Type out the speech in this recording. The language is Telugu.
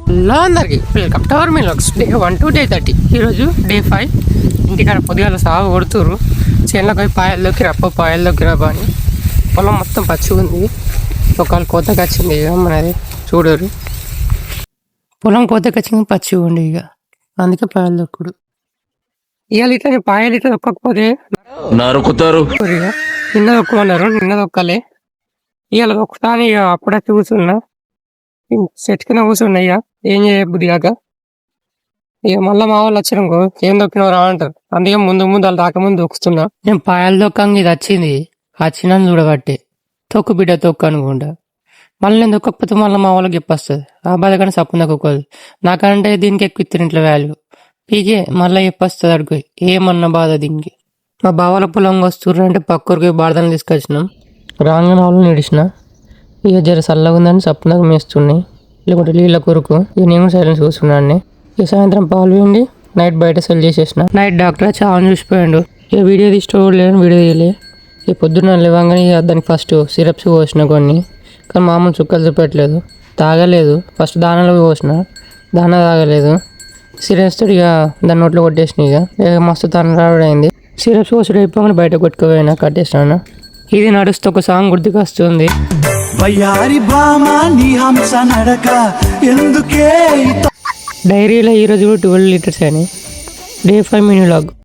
హలో అందరికి వెల్కమ్ టు అవర్ మిలాగ్స్ డే 1 to day 30. ఈరోజు డే 5. ఇంటికాడ పొద్దుగాల సాగు కొడుతురు. చేనులకు పోయి పాయల్లోకి రప్ప పాయల్లోకి రబ్బా అని. పొలం మొత్తం పచ్చిగా ఉంది. ఒకళ్ళు కోతకి వచ్చింది ఇక మనది చూడరు. పొలం కోతకి వచ్చింది పచ్చిగా ఉండి ఇక అందుకే పాయలు దొక్కుడు. ఇవాళ ఇట్లా పాయలు ఇట్లా దొక్కకపోతే నరుకుతారు. ఇక నిన్న దొక్కమన్నారు, నిన్న దొక్కలే. ఇవాళ దొక్కుతాను ఇక అప్పుడే కూర్చున్నా, చెట్టు కింద కూర్చున్నా. ఇక ఏం చేయబుద్ది కాక ఇక మళ్ళీ మా వాళ్ళు వచ్చినాకో ఏం దొక్కినావు రా అంటారు. అందుకే ముందు వాళ్ళు రాకముందు దొక్కుతున్నా. నేను పాయలు దొక్కంగా ఇది వచ్చిందని చూడబట్టి తొక్కు బిడ్డ తొక్కు అనుకుంటా. మళ్ళీ నేను దొక్కకపోతే మళ్ళీ మా వాళ్ళకి చెప్పొస్తుంది. ఆ బాధ కానీ సప్పు దొక్కదు. నాకంటే దీనికి ఎక్కువ ఇస్తారు ఇంట్లో వాల్యూ. పీకే మళ్ళీ చెప్పొస్తుంది అడుగు ఏమన్నా బాధ దీనికి. మా బావల పొలం వస్తుర్రు అంటే పక్కూరికి బాధలు తీసుకొచ్చినాం. రాగానే వాళ్ళు నిడిచిన ఇక జర చల్లగా ఉందని సప్పునకు మేస్తున్నాయి. లేకుంటే నీళ్ళ కొరకు ఇక నేను సైలెన్స్ కూర్చున్నాను. ఇక సాయంత్రం పాలు వేయండి నైట్ బయట సెల్ చేసేసిన. నైట్ డాక్టర్ చాలా చూసిపోయాడు. ఇక వీడియో తీసుకోలేను, వీడియో తీయలే. ఇక పొద్దున్న లేవగానే ఇక దానికి ఫస్ట్ సిరప్స్ పోసిన కొన్ని, కానీ మామూలు చుక్కలు చూపెట్టలేదు, తాగలేదు. ఫస్ట్ దానాలు పోసిన, దానా తాగలేదు. సిరప్స్ తోటి ఇక దాని నోట్లో కొట్టేసిన. ఇక మస్తు తనరాడు అయింది. సిరప్స్ పోసుడు అయిపోగానే బయట కొట్టుకుపోయినా కట్టేసినా. ఇది నడుస్తూ ఒక సాంగ్ గుర్తుకు వస్తుంది. డైరీలో ఈరోజు 12 లీటర్స్ అని. Day 5 mini log.